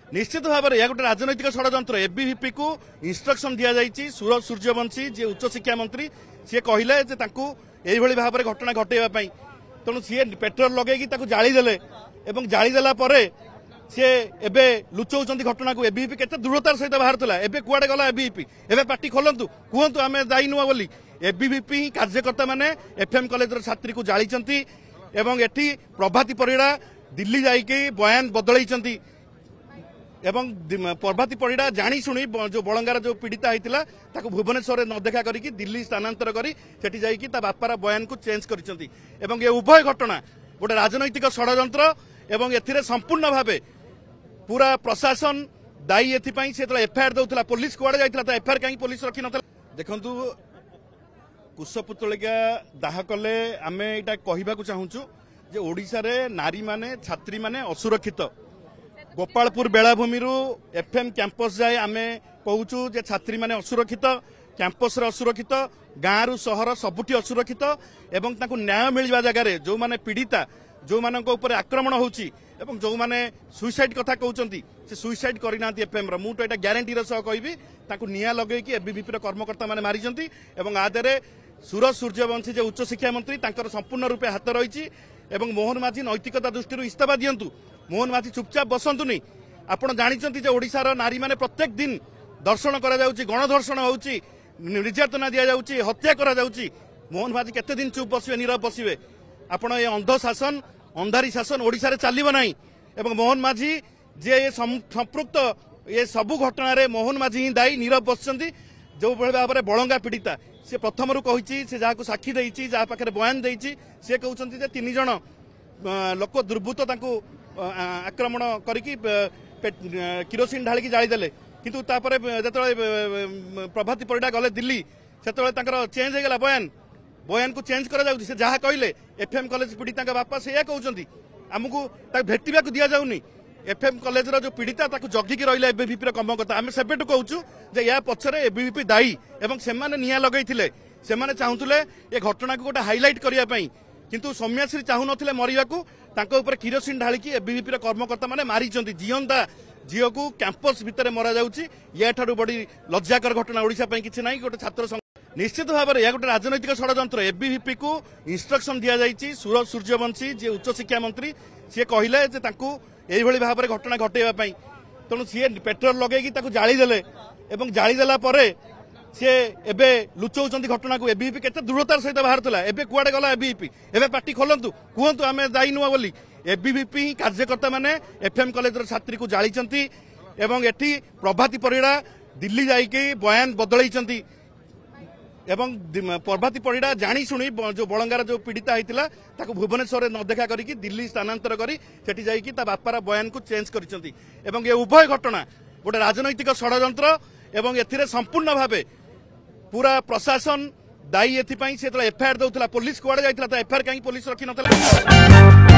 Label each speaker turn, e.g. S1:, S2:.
S1: निश्चित भाव में यह गोटे राजनैतिक षड्यंत्र एबीवीपी को इंस्ट्रक्शन दि जाइए सूरज सूर्यवंशी जी उच्च शिक्षा मंत्री सी कहले यही भाव में घटना घटेवाई तेणु सी पेट्रोल लगे जालीदे जालीदेला सी एबे लुचौंट घटना को एबीवीपी केते दृढ़तार सहित बाहर था एबे कुआडे गला एबीवीपी एबे पार्टी खोलंतु कहतु आम दायी नुआ बोली एबीवीपी कार्यकर्ता माने एफएम कॉलेज छात्री को जाली एटी प्रभाती परिड़ा दिल्ली जाइए बयान बदलई एवं प्रभाती परिड़ा जानी शुणी जो बलंगार जो पीड़िता होता भुवनेश्वर न देखा करी दिल्ली स्थानांतर करी जाइए बापार बयान को चेंज कर उभय घटना गोटे राजनैतिक षड्यंत्र एवं एथिरे संपूर्ण भावे पूरा प्रशासन दायी एथिपाई से एफआईआर दउथला पुलिस कुआडे जाइथला एफआईआर कहीं पुलिस रखी नथला देखंतु कुशपुतलिका दाह कले आमे एटा कहिबाकू चाहूछु जे ओडिसा रे नारी माने छात्री माने असुरक्षित गोपालपुर बेलाभूमि एफएम कैंपस जाए आमे कहूछु जे छात्री माने असुरक्षित कैंपस रे असुरक्षित गाँव सहर सबुठी असुरक्षित एवं तांको न्याय मिलवा जगार जो माने पीड़िता जो मानक ऊपर आक्रमण होची एवं जो माने सुइसाइड कथा कहउचंती से सुइसाइड करिना एफएम रो मु तो एटा ग्यारंटी रो सह कहबी ताकू निया लगे कि एबीवीपी रो कर्मकर्ता माने मारिचंती एवं आदरे सूरज सूर्यवंशी जे उच्च शिक्षा मंत्री तांकर संपूर्ण रूपे हाथ रही एवं मोहन माझी नैतिकता दृष्टि इस्तीफा दियंतु मोहन माझी चुपचाप बसंतुनी आपण जानिचंती जे ओडिसा रो नारी माने प्रत्येक दिन दर्शन करा जाउची गणधर्षण होउची निर्यातना दिया जाउची हत्या करा जाउची मोहन माझी केते दिन चुप बसिबे नीरव बसिबे आपण ए अंध शासन अंधारी शासन ओडिसा रे चलिबो नाही एवं मोहन माझी जे संपृक्त ये सबु घटना रे मोहन माझी ही दायी नीरव बसचंती जो भाव में बलंगा पीड़िता से प्रथम कही से जहाँ साक्षी देती जहाँ पाखे बयान देती सी कहते तीन जन लोक दुर्बृत्त आक्रमण करके किरोसिन ढालिकी जालीदे किंतु तापर जो प्रभाती परिड़ा गले दिल्ली से चेंज हो गला बयान को चेंज करा जाउछि से जहाँ कहले एफएम कॉलेज पीड़िता बापा से कहते आमको भेटा दि जाऊनी एफएम कॉलेज रो जो पीड़िता जगिकी रही एबीवीपी कर्मकर्ता आम से कहूँ या पछरे एबीवीपी दायी एवं से निया लगे से चाहूले ये घटना को गोटे हाइलाइट करने किंतु सौम्याश्री चाहू नथिले मरिया किरोसिन ढालिकी एबीवीपी कर्मकर्ता माने मारिचंती जीवंता झील को कैंपस भितर मरा जाउछि या ठारू बड़ी लज्जाकर घटना ओडिशा पई किछि नाही गोटे छात्र निश्चित भाव में यह गोटे राजनैतिक षड्यंत्र एबीवीपी को इंस्ट्रक्शन दि जाइए सूरज सूर्यवंशी जी उच्च शिक्षा मंत्री सी कहले यही भाव में घटना घटेवाई तेणु सी पेट्रोल लगे जालीदे जालीदेला सी एबे लुचौंट घटना को एबीवीपी केते दृढ़तार सहित बाहर था एबे कुआडे गला एबीवीपी एबे पार्टी खोलंतु कहतु आम दायी नुआ बोली एबीवीपी कार्यकर्ता माने एफएम कॉलेज छात्री को जाली एटी प्रभाती परिड़ा दिल्ली जाइए बयान बदलई एवं प्रभाती परिड़ा जानी शुणी जो बलंगार जो पीड़िता होता भुवनेश्वर न देखा करी दिल्ली स्थानांतर करी जाइए बापार बयान को चेंज कर उभय घटना गोटे राजनैतिक षड्यंत्र एवं एथिरे संपूर्ण भावे पूरा प्रशासन दायी एथिपाई से एफआईआर दउथला पुलिस कुआडे जाइथला एफआईआर कहीं पुलिस रखी नथला।